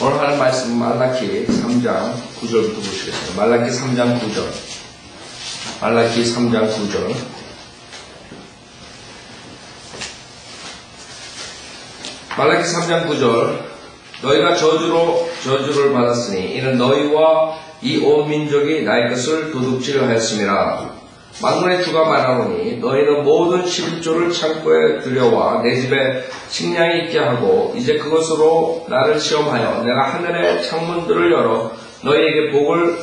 오늘 하는 말씀 말라키 3장 9절부터 보시겠습니다. 말라키 3장 9절. 말라키 3장 9절. 말라키 3장 9절. 너희가 저주를 받았으니 이는 너희와 이 온 민족이 나의 것을 도둑질하였음이라. 만군의 주가 말하노니 너희는 모든 11조를 창고에 들여와 내 집에 식량이 있게 하고 이제 그것으로 나를 시험하여 내가 하늘의 창문들을 열어 너희에게 복을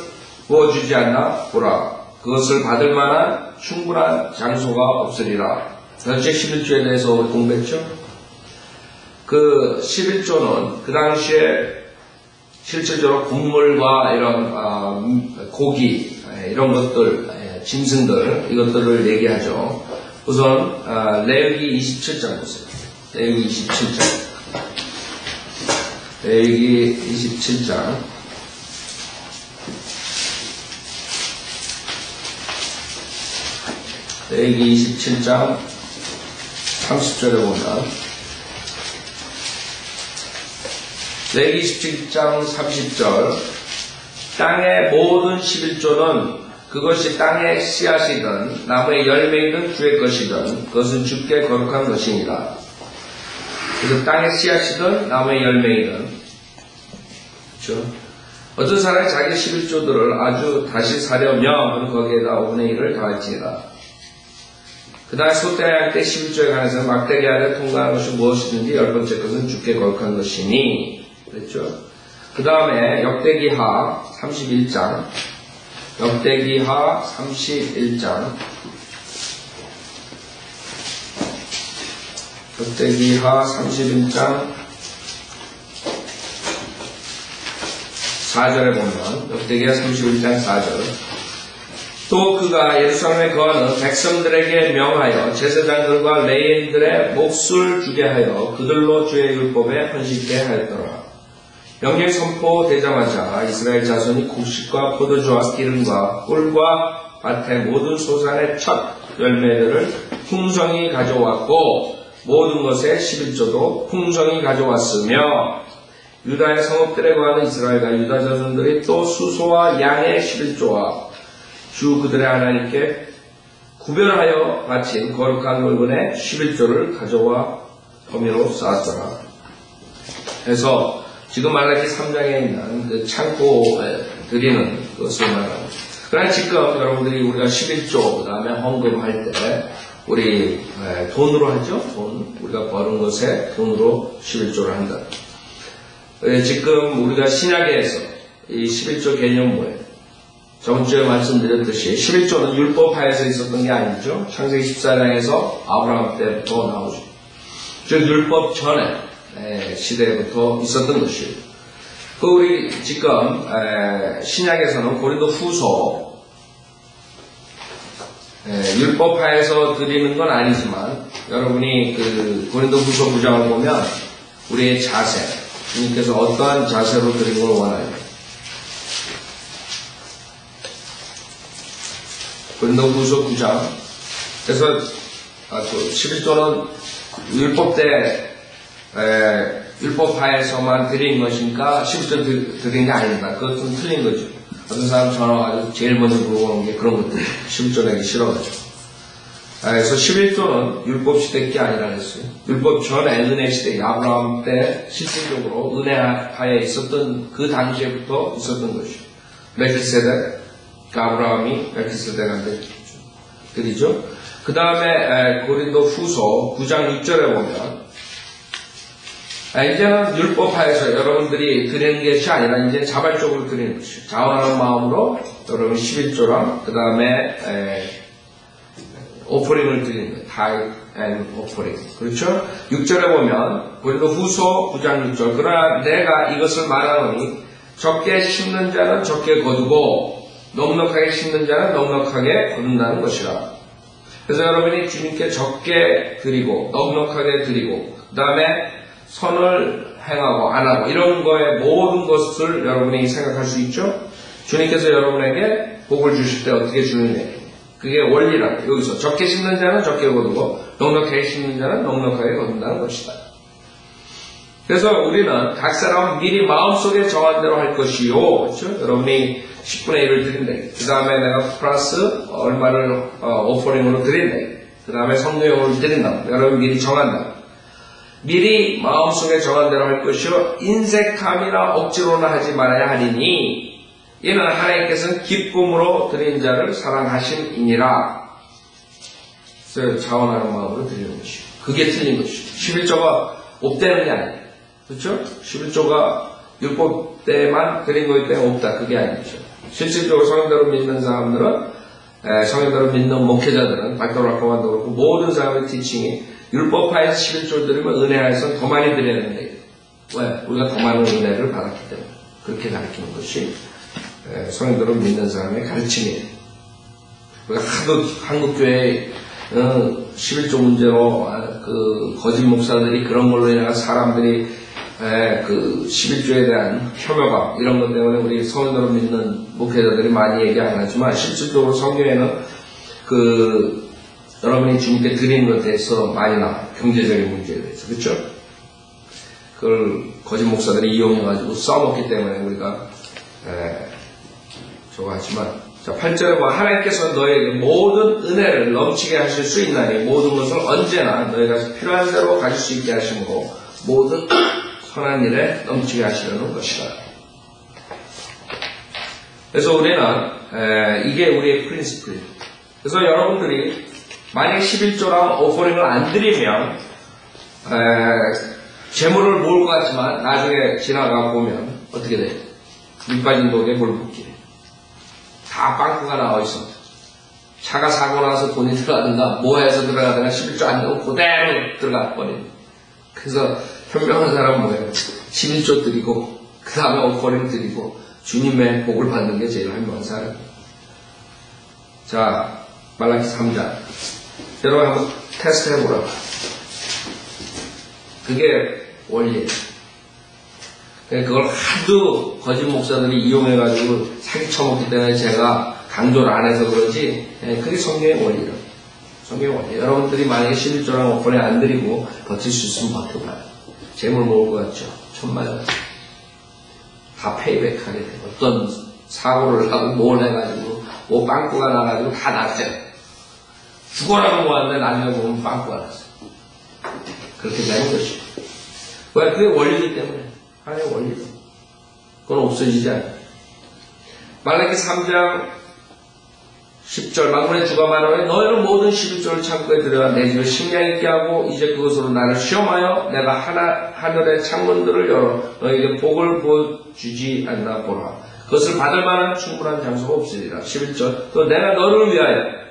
부어주지 않나 보라. 그것을 받을 만한 충분한 장소가 없으리라. 전체 11조에 대해서 우리 공부했죠? 그 11조는 그 당시에 실질적으로 곡물과 이런 고기 이런 것들, 짐승들 이것들을 얘기하죠. 우선 레위기 27장 보세요. 레위기 27장. 레위기 27장. 레위기 27장 30절에 보면 레위기 27장 30절 땅의 모든 11조는 그것이 땅의 씨앗이든 나무의 열매이든 주의 것이든 그것은 주께 거룩한 것이니라. 그래서 땅의 씨앗이든 나무의 열매이든 그렇죠? 어떤 사람이 자기 11조들을 아주 다시 사려면 거기에다 5분의 1을 더할지니라. 그 다음에 소떼할 때 11조에 관해서 막대기 아래 통과하는 것이 무엇이든지 10번째 것은 주께 거룩한 것이니 그랬죠? 그 다음에 역대기하 31장 역대기하 31장 역대기하 31장 4절에 보면 역대기하 31장 4절 또 그가 예루살렘에 거하는 백성들에게 명하여 제사장들과 레위인들의 몫을 주게 하여 그들로 주의 율법에 헌신케 하였더라. 명령 선포되자마자 이스라엘 자손이 곡식과 포도주와 기름과 꿀과 밭의 모든 소산의 첫 열매들을 풍성히 가져왔고 모든 것의 11조도 풍성히 가져왔으며 유다의 성읍들에 거하는 이스라엘과 유다 자손들이 또 수소와 양의 11조와 주 그들의 하나님께 구별하여 바친 거룩한 물건의 11조를 가져와 더미로 쌓았더라. 그래서 지금 말라키 3장에 있는 그 창고에 드리는 것을 말합니다. 그러나 지금 여러분들이 우리가 11조, 그 다음에 헌금할 때, 우리 돈으로 하죠? 돈. 우리가 버는 것에 돈으로 11조를 한다. 지금 우리가 신약에서 이 11조 개념 뭐예요? 저번주에 말씀드렸듯이 11조는 율법하에서 있었던 게 아니죠. 창세기 14장에서 아브라함 때부터 나오죠. 즉 율법 전에 시대부터 있었던 것이에요. 그 우리 지금 신약에서는 고린도 후서 율법하에서 드리는 건 아니지만 여러분이 그 고린도 후서 9장을 보면 우리의 자세, 주님께서 어떠한 자세로 드리는 걸 원하요? 고린도 후서 9장. 그래서 11조는 율법 때 율법하에서만 드린 것인가 11조 드린 게 아닙니다. 그것은 틀린 거죠. 어떤 사람 전화 와가지고 제일 먼저 물어보는 게 그런 것들 11조 내기 싫어가지고. 그래서 11조는 율법 시대 게 아니라 그랬어요. 율법 전에 은혜 시대 아브라함 때 실질적으로 은혜하에 있었던 그 당시에부터 있었던 것이죠. 멜키세덱 아브라함이 멜키세덱한테 드리죠. 그 다음에 고린도 후서 9장 6절에 보면 이제는 율법하에서 여러분들이 드리는 것이 아니라 이제 자발적으로 드리는 것이죠. 자원하는 마음으로 여러분 11조랑 그 다음에 오퍼링을 드리는 거예요. 타입 앤 오퍼링. 그렇죠? 6절에 보면 고린도 후서 9장 6절 그러나 내가 이것을 말하노니 적게 심는 자는 적게 거두고 넉넉하게 심는 자는 넉넉하게 거둔다는 것이라. 그래서 여러분이 주님께 적게 드리고 넉넉하게 드리고 그 다음에 선을 행하고 안 하고 이런 거에 모든 것을 여러분이 생각할 수 있죠. 주님께서 여러분에게 복을 주실 때 어떻게 주느냐. 그게 원리라. 여기서 적게 심는 자는 적게 거두고 넉넉하게 심는 자는 넉넉하게 거둔다는 것이다. 그래서 우리는 각 사람은 미리 마음속에 정한 대로 할 것이요. 그렇죠? 여러분이 10분의 1을 드린다. 그 다음에 내가 플러스 얼마를 오퍼링으로 드린다. 그 다음에 성령으로 드린다. 여러분 미리 정한다. 미리 마음속에 정한 대로 할 것이요. 인색함이나 억지로나 하지 말아야 하리니 이는 하나님께서는 기쁨으로 드린 자를 사랑하심이니라. 그래서 자원하는 마음으로 드리는 것이요. 그게 틀린 것이요. 11조가 없다는 게 아니에요. 그렇죠? 11조가 율법 때만 드린 거기 때문에 없다. 그게 아니죠. 실질적으로 성경대로 믿는 사람들은, 성경대로 믿는 목회자들은, 박도락과만도 그렇고, 모든 사람의 티칭이 율법하에서 11조를 드리면 은혜하에서는 더 많이 드려야 된다. 왜? 우리가 더 많은 은혜를 받았기 때문에. 그렇게 가르치는 것이 성경대로 믿는 사람의 가르침이에요. 우리가 하도 한국교회에 11조 문제로 그 거짓 목사들이 그런 걸로 인해 사람들이 그 11조에 대한 혐오감 이런 것 때문에 우리 성경대로 믿는 목회자들이 많이 얘기 안 하지만 실질적으로 성경에는 그 여러분이 주님께 드리는 것에 대해서 많이 나와요. 경제적인 문제에 대해서. 그렇죠? 그걸 거짓 목사들이 이용해가지고 써먹기 때문에 우리가 저거 하지만 자, 8절에 뭐 하나님께서 너에게 모든 은혜를 넘치게 하실 수 있나니 모든 것을 언제나 너희가 필요한 대로 가질 수 있게 하시고 모든 선한 일에 넘치게 하시려는 것이다. 그래서 우리는 이게 우리의 프린시플이에요. 그래서 여러분들이 만약 11조랑 오퍼링을 안 드리면 재물을 모을 것 같지만 나중에 지나가 보면 어떻게 돼요? 밑 빠진 독에 물 붓기. 다 빵꾸가 나와 있어. 차가 사고 나서 돈이 들어가든가 뭐해서 들어가든가 11조 안 내고 그대로 들어가 버리는. 그래서 현명한 사람은 뭐예요? 11조 드리고 그 다음에 오퍼링 드리고 주님의 복을 받는 게 제일 현명한 사람이에요. 자, 말라기 3장 여러분 한번 테스트 해보라고. 그게 원리예요. 그걸 하도 거짓 목사들이 이용해가지고 사기 쳐먹기 때문에 제가 강조를 안 해서 그러지, 그게 성경의 원리예요. 성경의 원리. 여러분들이 만약에 11조랑 오퍼링 안 드리고 버틸 수 있으면 버텨봐요. 재물 모을 것 같죠? 천만원. 다 페이백 하게 돼요. 어떤 사고를 하고 뭘 해가지고, 뭐 빵꾸가 나가지고 다 났어요. 죽어라고 모았는데 나중에 보면 빵꾸가 났어요. 그렇게 되는 것이죠. 왜? 그게 원리이기 때문에. 하나의 원리죠. 그건 없어지지 않아요. 말라기 3장 10절 만군의 주가 말하되 너희는 모든 11조를 창고에 들여와 내 집에 식량 있게 하고 이제 그것으로 나를 시험하여 내가 하늘의 창문들을 열어 너희에게 복을 부어주지 않나 보라. 그것을 받을 만한 충분한 장소가 없으리라. 11절 또 내가 너를 위하여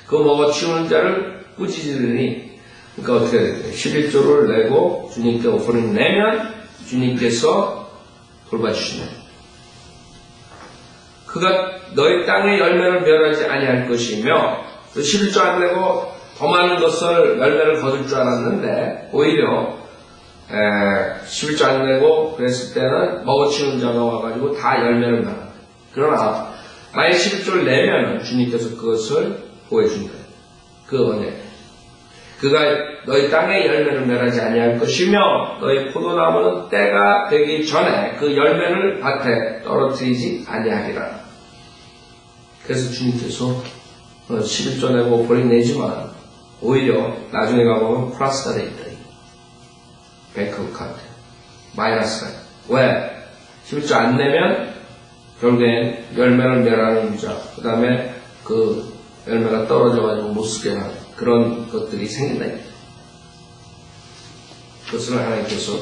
그 먹어 치우는 자를 꾸짖으리니 그러니까 어떻게 될까요? 11조를 내고 주님께 오퍼링 내면 주님께서 돌봐주시네. 그가 너희 땅의 열매를 멸하지 아니할 것이며 11조 안 내고 더 많은 것을 열매를 거둘 줄 알았는데 오히려 11조 안 내고 그랬을 때는 먹어치우는 자가 와가지고 다 열매를 멸한다. 그러나 만약 11조를 내면 주님께서 그것을 보여준다. 그 은혜. 그가 너희 땅의 열매를 멸하지 아니할 것이며 너희 포도나무는 때가 되기 전에 그 열매를 밭에 떨어뜨리지 아니하리라. 그래서 주님께서 11조 내고 오퍼링 내지만 오히려 나중에 가보면 플러스가 돼 있다. 뱅크 카드 마이너스가. 왜? 11조 안 내면 결국엔 열매를 멸하는 유자, 그 다음에 그 열매가 떨어져가지고 못 쓰게 하는 그런 것들이 생긴다. 그것을 하나님께서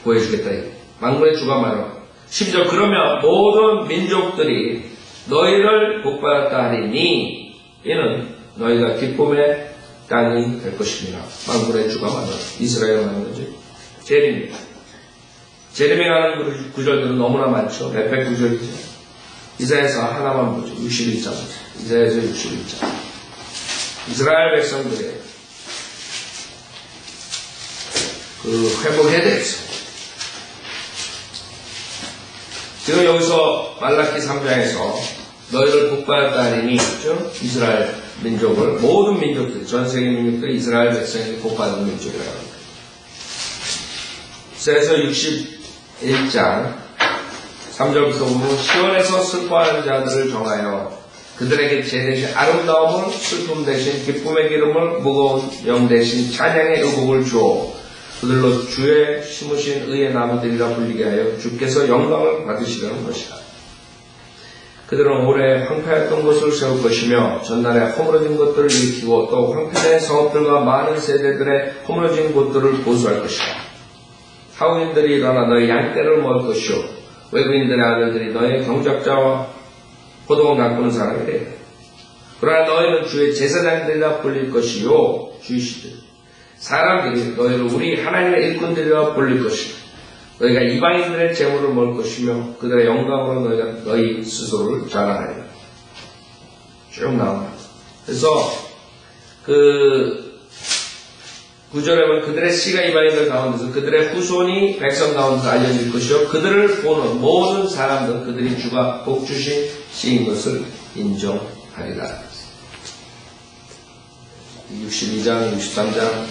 보여주겠다. 만군의 주가 말하고 12절 그러면 모든 민족들이 너희를 복받았다 하리니 이는 너희가 기쁨의 땅이 될 것입니다. 만군의 주가 말하고 이스라엘 말하는 거죠. 제레미야. 제레미야 하는 구절들은 너무나 많죠. 몇백 구절이죠. 이사야서 하나만 보죠. 61장. 이사야서 61장. 이스라엘 백성들의 그 회복에 대해서 지금 여기서 말라기 3장에서 너희를 복받았다 하니 이스라엘 민족을 모든 민족들 전 세계 민족들이 이스라엘 백성에게 복받은 민족이라고 합니다. 입사에서 61장 3절부터 보면 시온에서 슬퍼하는 자들을 정하여 그들에게 제 대신 아름다움을 슬픔 대신 기쁨의 기름을 무거운 영 대신 찬양의 의복을 주어 그들로 주의 심으신 의의 나무들이라 불리게 하여 주께서 영광을 받으시려는 것이다. 그들은 오래 황폐했던 곳을 세울 것이며 전날에 허물어진 것들을 일으키고 또 황폐된 성읍들과 많은 세대들의 허물어진 곳들을 보수할 것이다. 하우인들이 일어나 너의 양떼를 먹을 것이요 외국인들의 아들들이 너의 경작자와 포도원 가꾸는 사람이 되리라. 그러나 너희는 주의 제사장들이라 불릴 것이요 주이시되 사람들이 너희를 우리 하나님의 일꾼들이라 불릴 것이다. 너희가 이방인들의 재물을 먹을 것이며 그들의 영광으로 너희가 너희 스스로를 자랑하리라. 쭉 나옵니다. 그래서 그 구절에 보면 그들의 씨가 이방인들 가운데서 그들의 후손이 백성 가운데서 알려질 것이요 그들을 보는 모든 사람들은 그들이 주가 복주신 씨인 것을 인정하리라. 62장, 63장,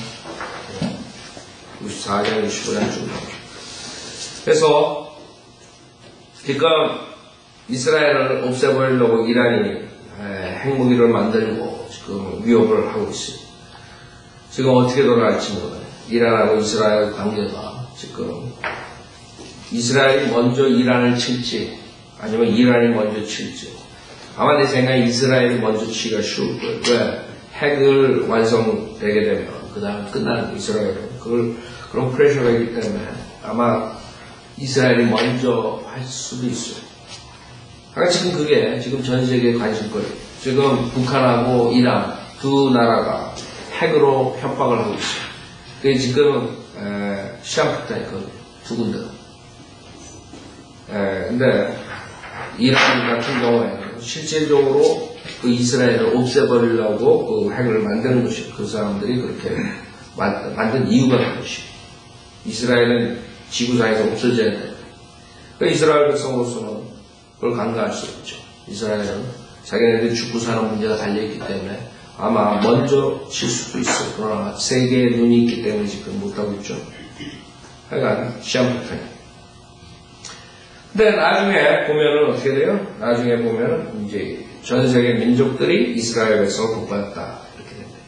64장, 65장 쭉 나옵니다. 그래서 지금 이스라엘을 없애버리려고 이란이 핵무기를 만들고 지금 위협을 하고 있어요. 지금 어떻게 돌아갈지 몰라요. 이란하고 이스라엘 관계가 지금 이스라엘이 먼저 이란을 칠지 아니면 이란이 먼저 칠지 아마 내 생각에 이스라엘이 먼저 치기가 쉬울 거예요. 왜? 핵을 완성되게 되면 그 다음에 끝나는 이스라엘은 그런 프레셔가 있기 때문에 아마 이스라엘이 먼저 할 수도 있어요. 그러니까 지금 그게 지금 전 세계의 관심거리예요. 지금 북한하고 이란 두 나라가 핵으로 협박을 하고 있어요. 그게 지금 시한폭탄이 있거든요. 두 군데. 근데 이란 같은 경우에는 실질적으로 그 이스라엘을 없애버리려고 그 핵을 만드는 것이에요. 그 사람들이 그렇게 만든 이유가 그것이에요. 이스라엘은 지구상에서 없어져야 돼요. 그러니까 이스라엘 백성으로서는 그걸 간과할 수 없죠. 이스라엘은 자기네들이 죽고 사는 문제가 달려있기 때문에 아마 먼저 칠 수도 있어요. 그러나 세계의 눈이 있기 때문에 지금 못하고 있죠. 하여간 시한폭탄이에요. 근데 나중에 보면은 어떻게 돼요? 나중에 보면은 이제 전 세계 민족들이 이스라엘 백성을 복받았다. 이렇게 됩니다.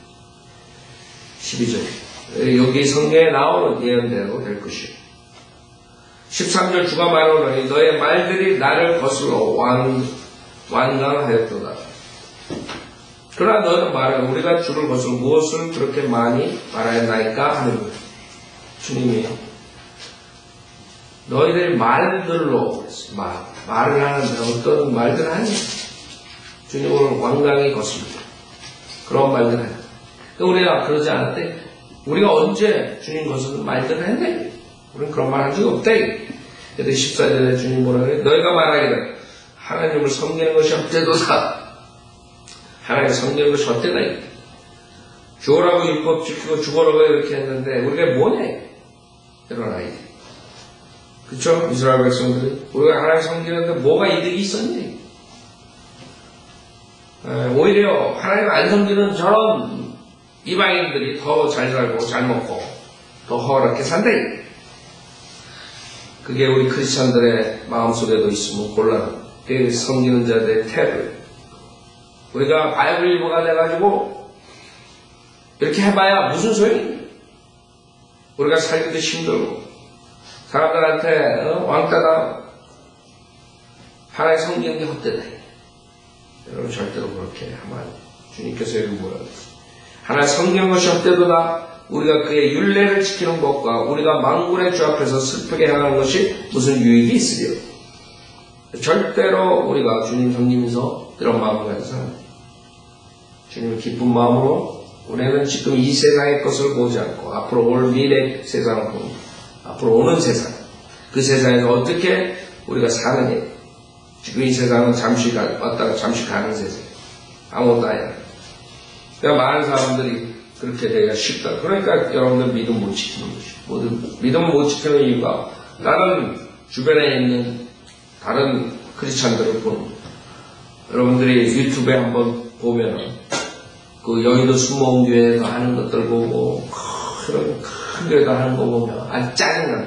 12절. 여기 성경에 나오는 예언대로 될 것이에요. 13절 주가 말하노니 너의 말들이 나를 거슬러 완강하였도다. 그러나 너는 말해 우리가 주를 거슬러 무엇을 그렇게 많이 말하였나이까 하는 거예요. 주님이 너희들이 말들로 말을 하는데 어떤 말들 하냐? 주님을 완강히 거슬러 그런 말들 하냐? 우리가 그러지 않았대. 우리가 언제 주님 거슬러 말들을 했네? 우리는 그런 말 한 적이 없대. 그래서 14절에 주님 뭐라 그래? 너희가 말하기를 하나님을 섬기는 것이 헛되도다. 하나님을 섬기는 것이 헛되다. 죽으라고 율법 지키고 죽으라고 이렇게 했는데 우리가 뭐냐? 이런 아이들. 그쵸? 이스라엘 백성들이 우리가 하나님 섬기는데 뭐가 이득이 있었니? 오히려 하나님 안 섬기는 저런 이방인들이 더 잘 살고 잘 먹고 더 허락해 산다. 그게 우리 크리스찬들의 마음속에도 있으면 곤란. 그게 섬기는 자들의 태도. 우리가 바이블 일보가 돼가지고 이렇게 해봐야 무슨 소용이? 우리가 살기도 힘들고 사람들한테 왕따다 하나님 섬기는 게 헛되다. 여러분 절대로 그렇게 하면 안 돼요. 주님께서 여기 뭐라 그랬어요? 하나님 섬기는 것이 헛되도다. 우리가 그의 율례를 지키는 것과 우리가 만군의 주 앞에서 슬프게 행하는 것이 무슨 유익이 있으리요? 절대로 우리가 주님 섬기면서 그런 마음을 가지고 살아요. 주님을 기쁜 마음으로 우리는 지금 이 세상의 것을 보지 않고 앞으로 올 미래 세상을 봅니다. 앞으로 오는 세상, 그 세상에서 어떻게 우리가 사느냐. 지금 이 세상은 잠시 왔다가 잠시 가는 세상. 아무것도 아니야. 그러니까 많은 사람들이 그렇게 되기가 쉽다. 그러니까 여러분들 믿음 못 지키는 것이죠. 믿음 못 지키는 이유가 다른 주변에 있는 다른 크리스찬들을 보는 여러분들이 유튜브에 한번 보면은 그 여의도 수목교회에서 하는 것들 보고 그런 큰 교회가 하는 거 보면 아주 짜증나.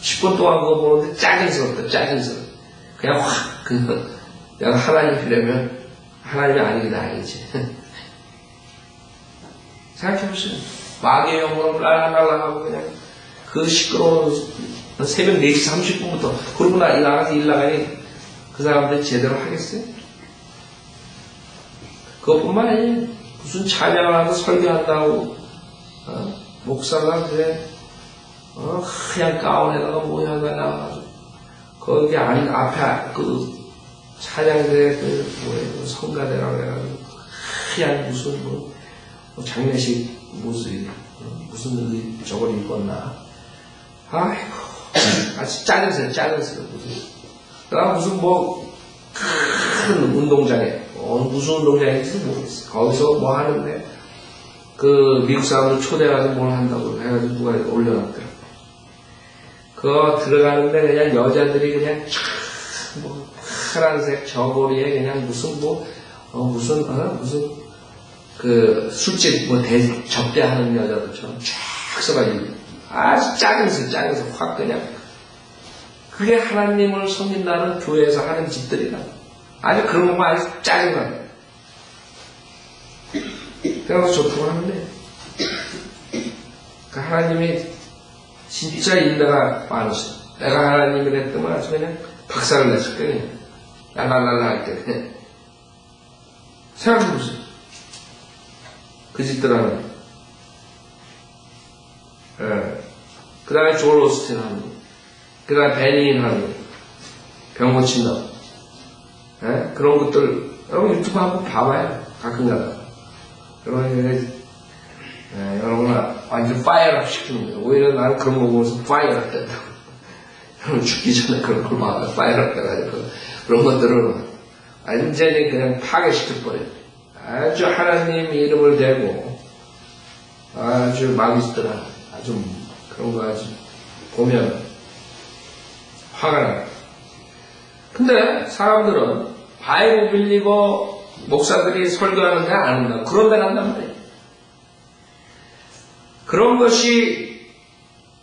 10분 동안 그거 보는데 짜증스럽다, 짜증스럽다. 그냥 확, 내가 하나님이라면 하나님이 아니긴 아니지. 생각해보세요. 마귀의 영광을 랄랄랄하고 그냥 그 시끄러운 새벽 4시 30분부터 그러고 나가서 일 나가니 그 사람들 제대로 하겠어요? 그것뿐만 아니에요. 무슨 찬양을 하고 설교한다고 목사가 그래 하얀 가운에다가 모양가 나와가지고 거기 앞에 그 찬양대 그 성가대라고 해가지고 하얀 무슨 장례식 무슨 저걸 입었나. 아이고 아주 짜증스러워. 그다음 무슨 큰 운동장에 무슨 운동장인지도 모르겠어. 거기서 뭐 하는데 그 미국 사람들 초대해가지고 뭘 한다고 해가지고 누가 올려놨더라고. 그거 들어가는데 그냥 여자들이 그냥 파란색 저고리에 그냥 무슨 그 술집 접대하는 여자들처럼 쫙 써가지고 아주 짜증스러 확 그냥 그게 하나님을 섬긴다는 교회에서 하는 짓들이다. 아주 그런 것만 아주 짜증나. 그래서 좋다고 하는데 그 하나님이 진짜 인내가 많으셔. 내가 하나님이 됐더만 아주 그냥 박살을 냈을 때 그냥 랄랄랄라 할 때 그냥 생각해보세요. 그 짓들 하는 그 다음에 조엘 오스틴 하는 거, 그 다음에 베니인 하는 거, 병 고친다고 그런 것들 여러분 유튜브 한번 봐봐요. 가끔가다 여러분 완전 파이어업 시키는 거예요. 오히려 나는 그런 거 보면서 파이어업 된다고. 여러분 죽기 전에 그런 걸 봐요. 파이어업 돼가지고 그런 것들을 완전히 그냥 파괴시켜버려요. 아주 하나님 이름을 대고 아주 마귀스들한 아주 그런 거 아주 보면 화가 나요. 근데 사람들은 바이블 빌리버 목사들이 설교하는 데 안 한다. 그런 데 간단 말이에요. 그런 것이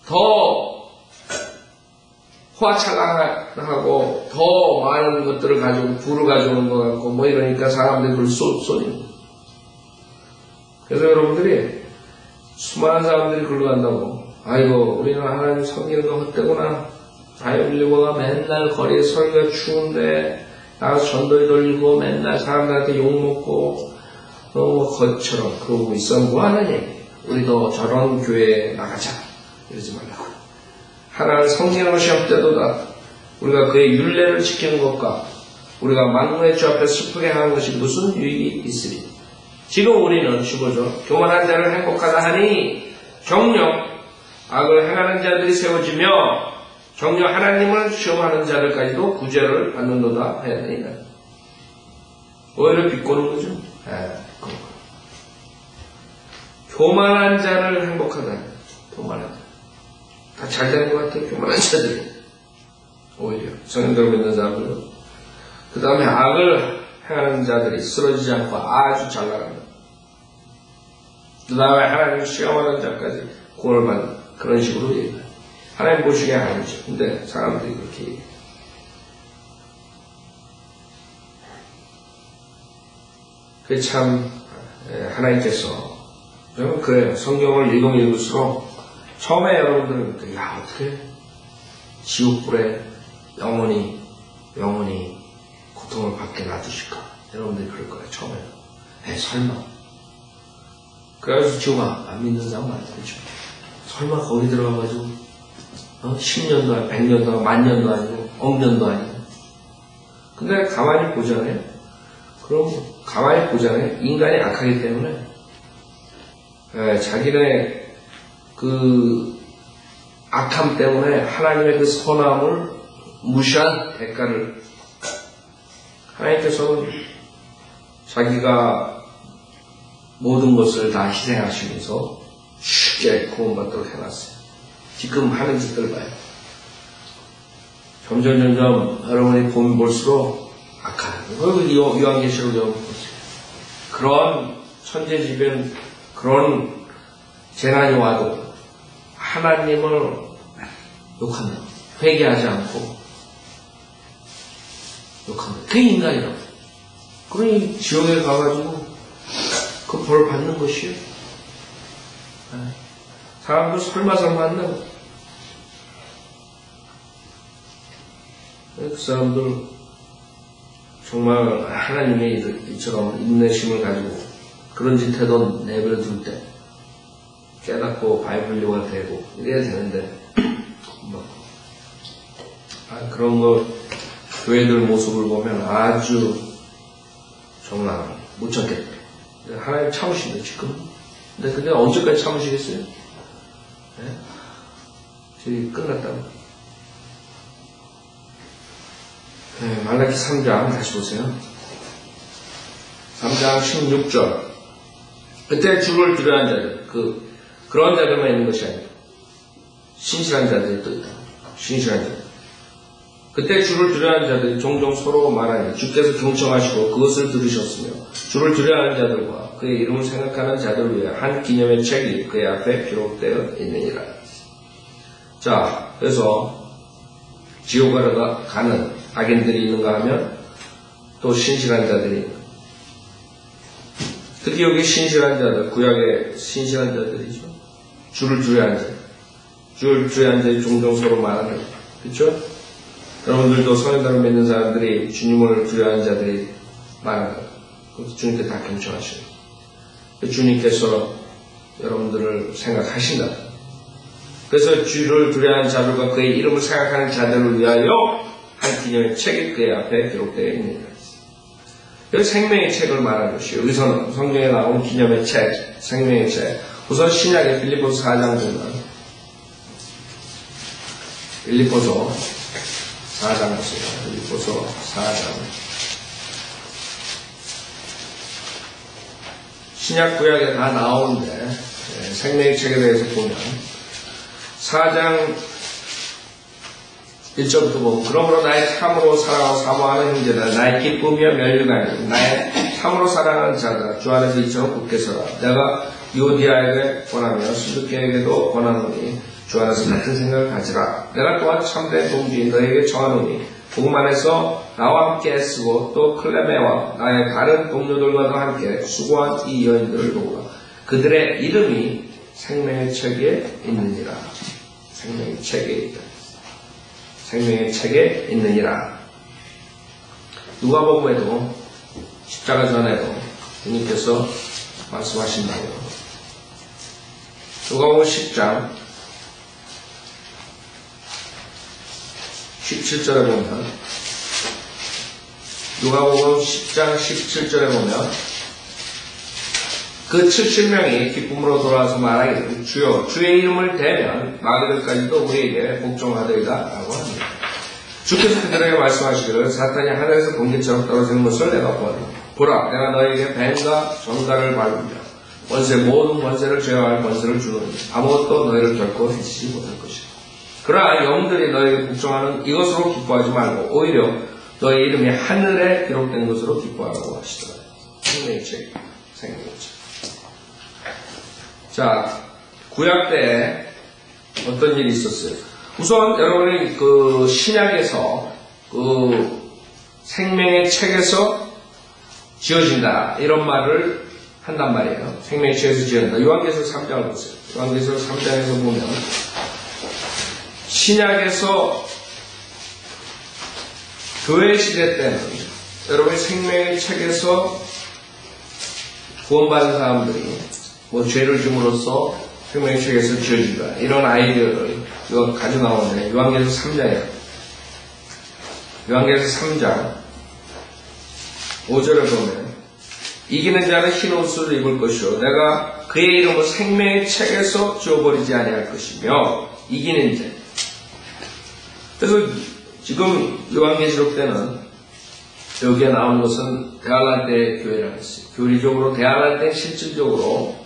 더 호화찰랑하고 더 많은 것들을 가지고 부를 가져오는 것 같고 이러니까 사람들이 그걸 쏘니. 그래서 여러분들이 수많은 사람들이 글로 간다고 아이고 우리는 하나님 섬기는 거 헛되구나. 바이블 빌리버가 맨날 거리에 설교 추운데 나가서 전도에 돌리고 맨날 사람들한테 욕먹고 거처럼 그러고 있으면 뭐하느니. 우리도 저런 교회에 나가자. 이러지 말라고. 하나님을 섬기는 것이 없대도다. 우리가 그의 율례를 지키는 것과 우리가 만군의 주 앞에 슬프게 하는 것이 무슨 유익이 있으리. 지금 우리는 15절 교만한 자를 행복하다 하니 정녕 악을 행하는 자들이 세워지며 정녕 하나님을 시험하는 자들까지도 구제를 받는도다 해야 되니까. 오히려 비꼬는 거죠. 교만한 자를 행복하다. 교만한 자. 다 잘 되는 것 같아요. 교만한 자들이. 오히려 성경대로 믿는 사람들은. 그 다음에 악을 행하는 자들이 쓰러지지 않고 아주 잘 나간다. 그 다음에 하나님을 시험하는 자까지 구원을 받는 그런 식으로 얘기해요. 하나님 보시기에 아니죠. 근데 사람들이 그렇게 얘기해요. 그게 참 하나님께서 여러분 그래요. 성경을 읽을수록 처음에 여러분들은 야 어떻게 지옥불에 영원히 고통을 받게 놔두실까? 여러분들이 그럴 거예요. 처음에는 설마. 그래서 지옥 안 믿는 사람 많죠. 설마 거기 들어가가지고 10년도 아니고 100년도 아니고 만년도 아니고 억년도 아니고. 근데 가만히 보잖아요. 그럼 가만히 보잖아요. 인간이 악하기 때문에 자기네 그 악함 때문에 하나님의 그 선함을 무시한 대가를 하나님께서는 자기가 모든 것을 다 희생하시면서 쉽게 구원받도록 해놨어요. 지금 하는 짓들 봐요. 점점 여러분이 보면 볼수록 악하다. 요한계시록 좀 보세요. 그런 천재지변, 그런 재난이 와도 하나님을 욕한다. 회개하지 않고 욕한다. 그게 인간이라고. 그러니 지옥에 가가지고 그 벌 받는 것이요. 사람들 설마 한다. 그 사람들 정말 하나님의 이처럼 인내심을 가지고 그런 짓 해도 내버려둘 때 깨닫고 바이블리가 되고 이래야 되는데 그런 거 교회들 모습을 보면 아주 정말 못 참겠다. 하나님 참으시네 지금. 근데 언제까지 참으시겠어요? 네? 저희 끝났다고. 네, 말라기 3장 다시 보세요. 3장 16절. 그때 주를 두려워한 자들, 그런 자들만 있는 것이 아니고 신실한 자들이 또 있다. 신실한 자들. 그때 주를 두려워하는 자들이 종종 서로 말하니 주께서 경청하시고 그것을 들으셨으며 주를 두려워하는 자들과 그의 이름을 생각하는 자들을 위해 한 기념의 책이 그의 앞에 기록되어 있느니라. 자, 그래서 지옥에 가는 악인들이 있는가 하면 또 신실한 자들이 있는. 특히 여기 신실한 자들, 구약의 신실한 자들이죠. 주를 두려워하는 자들. 주를 두려워하는 자들이 종종 서로 말하는 거죠. 그렇죠? 여러분들도 성령으로 믿는 사람들이 주님을 두려워하는 자들이 많은 거예요. 그것도 주님께 다 경청하시는 거예요. 주님께서 여러분들을 생각하신다. 그래서 주를 두려워하는 자들과 그의 이름을 생각하는 자들을 위하여 한 기념의 책이 그의 앞에 기록되어 있느니라. 여기 생명의 책을 말하는 것이요. 여기서는 성경에 나온 기념의 책, 생명의 책. 우선 신약의 빌립보서 4장 보면 빌립보서 4장 보세요. 빌립보서 4장. 신약 구약에 다 나오는데 생명의 책에 대해서 보면 4장 1절부터 보면 그러므로 나의 참으로 사랑하고 사모하는 형제들아 나의 기쁨이여 멸류관이요 나의 참으로 사랑하는 자들아 주 안에서 이처럼 굳게 서라. 내가 유오디아에게 권하며 순두케에게도 권하노니 주 안에서 같은 생각을 가지라. 내가 또한 참된 동지인 너에게 정하노니 복음 안에서 나와 함께 애쓰고 또 클레메와 나의 다른 동료들과도 함께 수고한 이 여인들을 보라. 그들의 이름이 생명의 책에 있느니라. 생명의 책에 있다. 생명의 책에 있느니라. 누가복음에도 십자가 전에도 주님께서 말씀하신다고요. 누가복음 10장 17절에 보면 누가복음 10장 17절에 보면 그 70명이 기쁨으로 돌아와서 말하기를 주여 주의 이름을 대면 마귀들까지도 우리에게 복종하더이다 라고 합니다. 주께서 그들에게 말씀하시기를 사탄이 하늘에서 번개처럼 떨어지는 것을 내가 보라 내가 너에게 뱀과 전갈을 밟으며 원세 모든 권세를 제어할 권세를 주노니 아무것도 너희를 결코 해치지 못할 것이다. 그러나 영들이 너에게 복종하는 이것으로 기뻐하지 말고 오히려 너의 이름이 하늘에 기록된 것으로 기뻐하라고 하시더라. 생명의 책, 생명의 책. 자, 구약 때 어떤 일이 있었어요? 우선 여러분이 그 신약에서 그 생명의 책에서 지어진다 이런 말을 한단 말이에요. 생명의 책에서 지어진다. 요한계시록 3장을 보세요. 요한계시록 3장에서 보면 신약에서 교회 시대 때는 여러분의 생명의 책에서 구원받은 사람들이 뭐 죄를 줌으로써 생명의 책에서 지어진다. 이런 아이디어를 가지고 나오는데 요한계시록 3장이에요. 요한계시록 3장 5절에 보면 이기는 자는 흰 옷을 입을 것이요 내가 그의 이름을 생명의 책에서 지워버리지 아니할 것이며 이기는 자. 그래서 지금 요한계시록 때는 여기에 나온 것은 대할란대 교회라고 했어요. 교리적으로 대할란대 실질적으로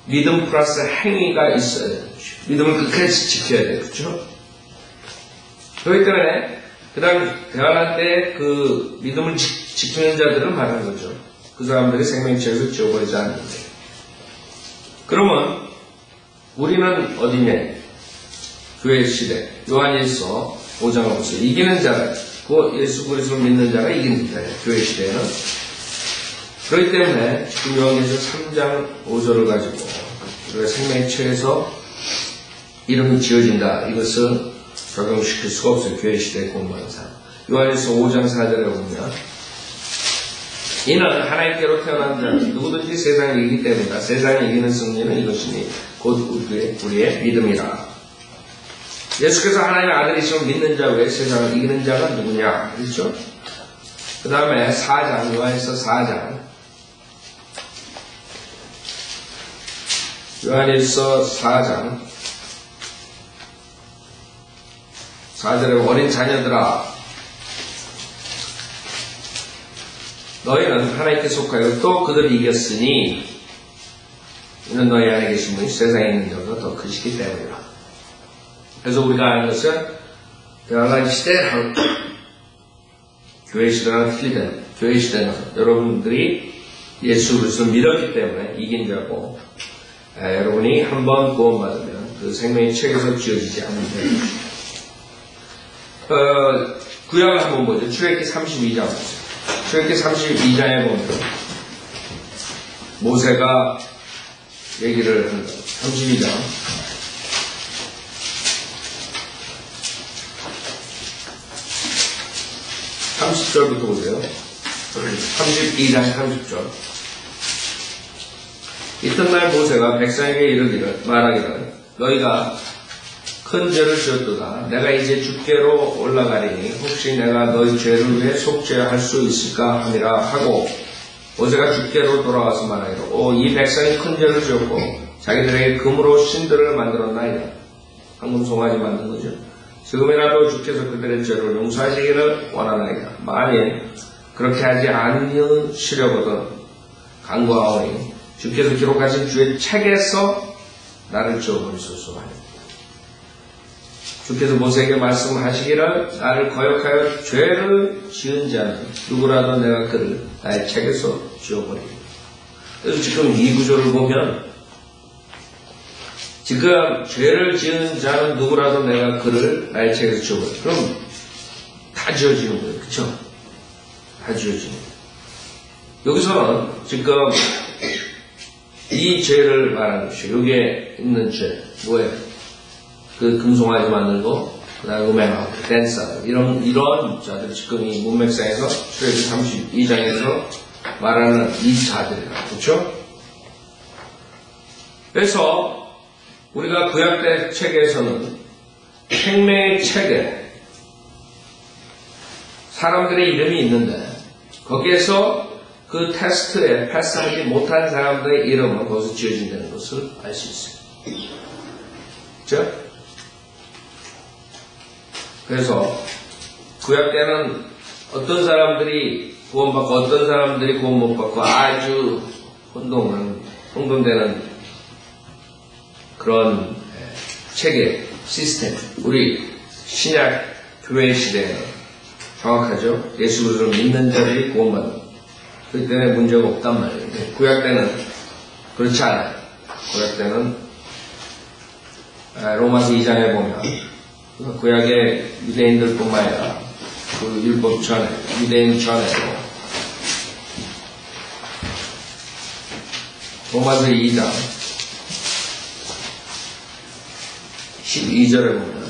믿음 플러스 행위가 있어야 되는 거죠. 믿음을 끝까지 지켜야 돼요. 그렇죠? 그렇기 때문에 그 다음 대할란대 그 믿음을 지키는 자들을 말하는 거죠. 그 사람들이 생명체에서 지워버리지 않는데. 그러면 우리는 어디냐? 교회 시대 요한일서 5장을 보세요. 이기는 자가 그 예수 그리스도를 믿는 자가 이기는 자예요. 교회 시대에는. 그렇기 때문에 지금 요한일서 3장 5절을 가지고 우리가 생명체에서 이름이 지어진다. 이것을 적용시킬 수가 없어요. 교회 시대에 공부하는 사람. 요한일서 5장 4절에 보면 이는 하나님께로 태어난 자 누구든지 세상을 이기기 때문이다. 세상을 이기는 승리는 이것이니 곧 우리의 믿음이라. 예수께서 하나님의 아들이심을 믿는 자 외에 세상을 이기는 자가 누구냐? 그렇죠? 그 다음에 4장, 요한일서 4장. 요한일서 4장. 4절에 어린 자녀들아, 너희는 하나님께 속하여 또 그들을 이겼으니 이는 너희 안에 계신 분이 세상에 있는 자보다 더 크시기 때문이라. 그래서 우리가 아는 것은 대할란 시대랑 교회 시대랑 틀리다는 교회 시대는 여러분들이 예수 그리스도를 믿었기 때문에 이긴 자고 여러분이 한번 구원받으면 그 생명의 책에서 지어지지 않는 자입니다. 구약을 한번 보죠. 출애굽기 32장 보세요. 출애굽기 32장에 보면 모세가 얘기를 합니다. 32장 30절부터 보세요. 32장 30절. 이튿날 모세가 백성에게 말하기를 너희가 큰 죄를 지었도다. 내가 이제 주께로 올라가리니 혹시 내가 너희 죄를 위해 속죄할 수 있을까 함이라 하고 모세가 주께로 돌아와서 말하기를 이 백성이 큰 죄를 지었고 자기들에게 금으로 신들을 만들었나이다. 황금 송아지 만든 거죠. 지금이라도 주께서 그들의 죄를 용서하시기를 원하나이다. 만일 그렇게 하지 않으시려거든 간구하오니 주께서 기록하신 주의 책에서 나를 지워버리소서 하니 주께서 모세에게 말씀하시기를 나를 거역하여 죄를 지은 자는 누구라도 내가 그를 나의 책에서 지워버리리라. 그래서 지금 이 구조를 보면 지금 죄를 지은 자는 누구라도 내가 그를 나의 책에서 지워버려. 그럼 다 지워지는 거예요. 그쵸? 다 지워지는 거예요. 여기서는 지금 이 죄를 말하는 것이에요. 여기에 있는 죄. 뭐예요? 그 금송아지 만들고, 그 다음에 음행하고, 댄스하고, 이런 자들이 지금 이 문맥상에서 출애굽기 32장에서 말하는 이 자들이에요. 그쵸? 그래서 우리가 구약대 책에서는 생명의 책에 사람들의 이름이 있는데 거기에서 그 테스트에 패스하지 못한 사람들의 이름은 거기서 지어진다는 것을 알 수 있어요. 그렇죠? 그래서 구약대는 어떤 사람들이 구원받고 어떤 사람들이 구원 못 받고 아주 혼돈되는 그런 체계, 시스템, 우리 신약 교회 시대에 정확하죠. 예수 그리스도를 믿는 자들이 구원받는. 그렇기 때문에 문제가 없단 말이에요. 구약 때는 그렇지 않아요. 구약 때는 로마서 2장에 보면 구약의 유대인들뿐만 아니라 그 율법 전에, 유대인 전에도 로마서 2장 12절에 보면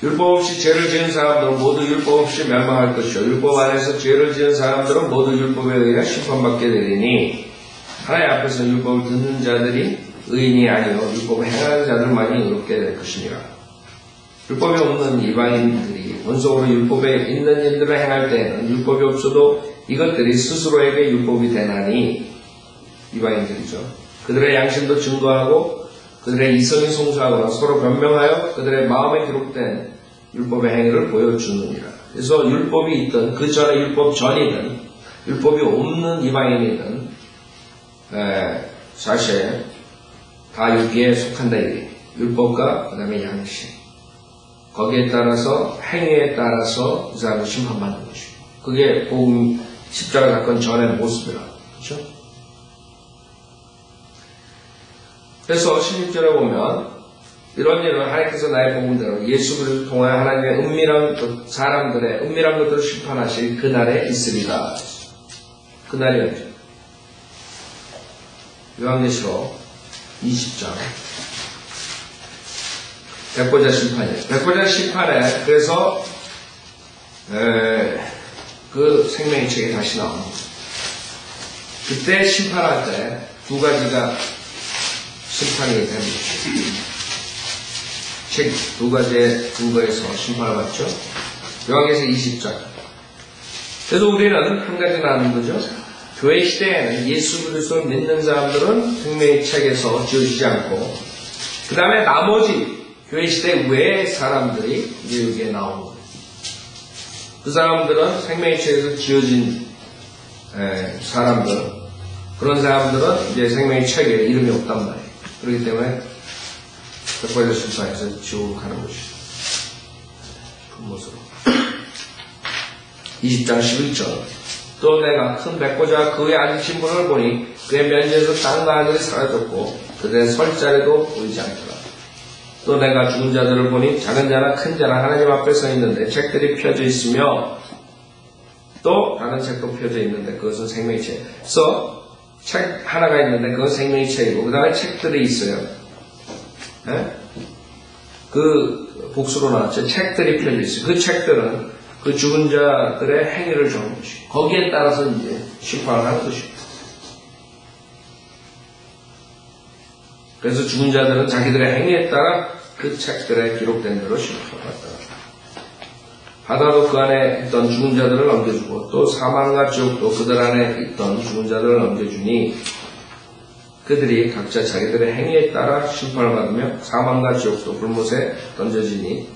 율법 없이 죄를 지은 사람들은 모두 율법 없이 멸망할 것이요 율법 안에서 죄를 지은 사람들은 모두 율법에 의해 심판받게 되리니 하나님 앞에서 율법을 듣는 자들이 의인이 아니요 율법을 행하는 자들만이 의롭게 될 것이니라. 율법이 없는 이방인들이 본속으로 율법에 있는 일들을 행할 때에는 율법이 없어도 이것들이 스스로에게 율법이 되나니 이방인들이죠. 그들의 양심도 증거하고 그들의 이성이 송수하거나 서로 변명하여 그들의 마음에 기록된 율법의 행위를 보여주느니라. 그래서 율법이 있든 그 전에 율법 전이든 율법이 없는 이방인이든 사실 다 여기에 속한다. 율법과 그 다음에 양식. 거기에 따라서 행위에 따라서 그 사람을 심판받는 것이고 그게 복음 십자가 사건 전의 모습이라고. 그렇죠? 그래서 16절에 보면 이런 일은 하나님께서 나의 복음대로 예수 그리스도를 통하여 하나님의 은밀한 사람들의 은밀한 것들을 심판하실 그날에 있으리라. 그날이 언제? 요한계시록 20장 백보자 심판이에요. 백보자 심판에 그래서 그 생명의 책이 다시 나옵니다. 그때 심판할 때 두 가지가 심판이 됩니다. 책 두 가지의 근거에서 심판을 받죠. 요한계시록 20장. 그래서 우리는 한 가지는 아는 거죠. 교회 시대에는 예수 그리스도를 믿는 사람들은 생명의 책에서 지어지지 않고 그 다음에 나머지 교회 시대 외의 사람들이 이제 여기에 나오는 거예요. 그 사람들은 생명의 책에서 지어진 사람들, 그런 사람들은 이제 생명의 책에 이름이 없단 말이에요. 그렇기 때문에 백보자 심판에서 지옥으로 가는 것이죠. 분모습으로. 20장 11절. 또 내가 큰 백보자 그 위에 앉으신 분을 보니 그의 면지에서 땅과 하늘이 사라졌고 그들의 설 자리도 보이지 않더라. 또 내가 죽은 자들을 보니 작은 자나 큰 자나 하나님 앞에 서 있는데 책들이 펴져 있으며 또 다른 책도 펴져 있는데 그것은 생명의 책. 그래서 책 하나가 있는데 그건 생명의 책이고 그 다음에 책들이 있어요. 그 복수로 나왔죠. 책들이 펴져 있어요. 그 책들은 그 죽은 자들의 행위를 적은 것이고 거기에 따라서 이제 심판을 하는 것입니다. 그래서 죽은 자들은 자기들의 행위에 따라 그 책들에 기록된 대로 심판받았다. 바다도 그 안에 있던 죽은 자들을 넘겨주고 또 사망과 지옥도 그들 안에 있던 죽은 자들을 넘겨주니 그들이 각자 자기들의 행위에 따라 심판을 받으며 사망과 지옥도 불못에 던져지니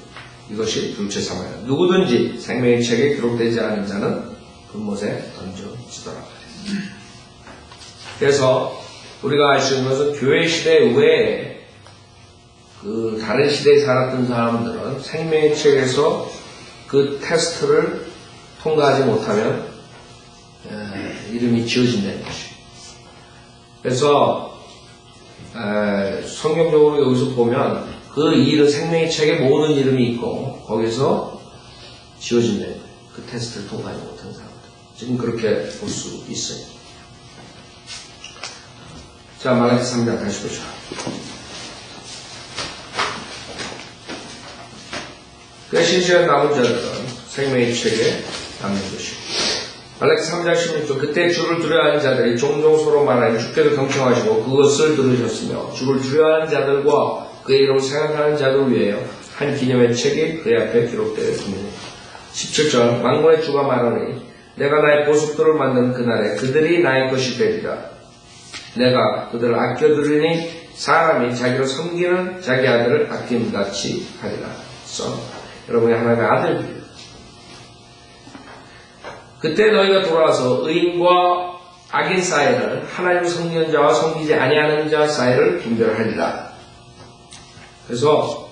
이것이 둘째 사망이다. 누구든지 생명의 책에 기록되지 않은 자는 불못에 던져지더라. 그래서 우리가 알 수 있는 것은 교회 시대 외에 그 다른 시대에 살았던 사람들은 생명의 책에서 그 테스트를 통과하지 못하면 이름이 지어진다는 것이에요. 그래서 성경적으로 여기서 보면 그 일은 생명의 책에 모든 이름이 있고 거기서 지어진다는 거예요. 그 테스트를 통과하지 못한 사람들. 지금 그렇게 볼 수 있어요. 자, 말라기 3장 다시 보죠. 그 신실한 남은 자들은 생명의 책에 남는 것이고 말라기 3장 16절 그때 주를 두려워하는 자들이 종종 서로 말하니 주께서 경청하시고 그것을 들으셨으며 주를 두려워하는 자들과 그의 이름을 생각하는 자들 위하여 한 기념의 책이 그의 앞에 기록되었습니다. 17절 만군의 주가 말하니 내가 나의 보석들을 만든 그날에 그들이 나의 것이 되리라. 내가 그들을 아껴두리니 사람이 자기를 섬기는 자기 아들을 아낌같이 하리라. 여러분이 하나님의 아들입니다. 그때 너희가 돌아와서 의인과 악인 사이를 하나님을 섬기는 자와 섬기지 아니하는 자 사이를 분별하리라. 그래서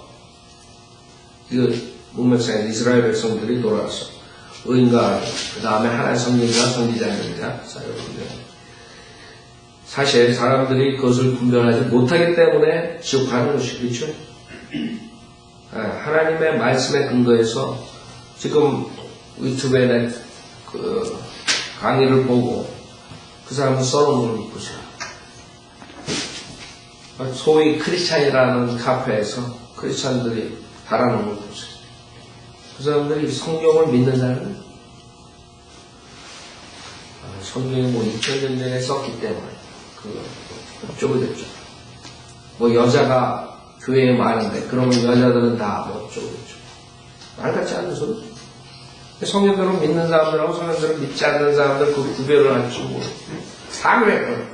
그 문맥상에서 이스라엘 백성들이 돌아와서 의인과 악인, 그 다음에 하나님 섬기는 자와 섬기지 않는 자 사이를 분별합니다. 사실 사람들이 그것을 분별하지 못하기 때문에 지옥 가는 것이 그렇죠. 하나님의 말씀에 근거해서 지금 유튜브에 내 그 강의를 보고 그 사람은 써놓은 걸 믿고 있어요. 소위 크리스찬이라는 카페에서 크리스찬들이 달아놓은 걸 보세요. 그 사람들이 성경을 믿는 사람은 성경이 뭐 2000년 전에 썼기 때문에 어쩌고 됐죠. 뭐 여자가 교회에 많은데 그러면 여자들은 다 뭐 어쩌고 됐죠. 말 같지 않은 소리죠. 성경대로 믿는 사람들하고 성경대로 믿지 않는 사람들 그 구별을 안 주고 다 그래요.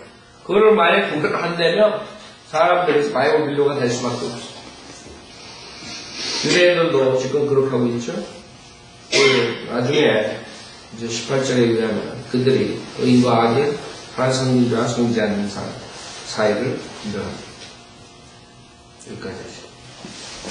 그거를 만약에 구별을 안 내면 사람들이 바이블 빌로가 될 수밖에 없어요. 유대인들도 지금 그렇게 하고 있죠. 나중에 이제 18절에 의하면 그들이 의인과 악인, 성리자, 성리지 않는 사이를 인정합니다. 여기까지 하시죠.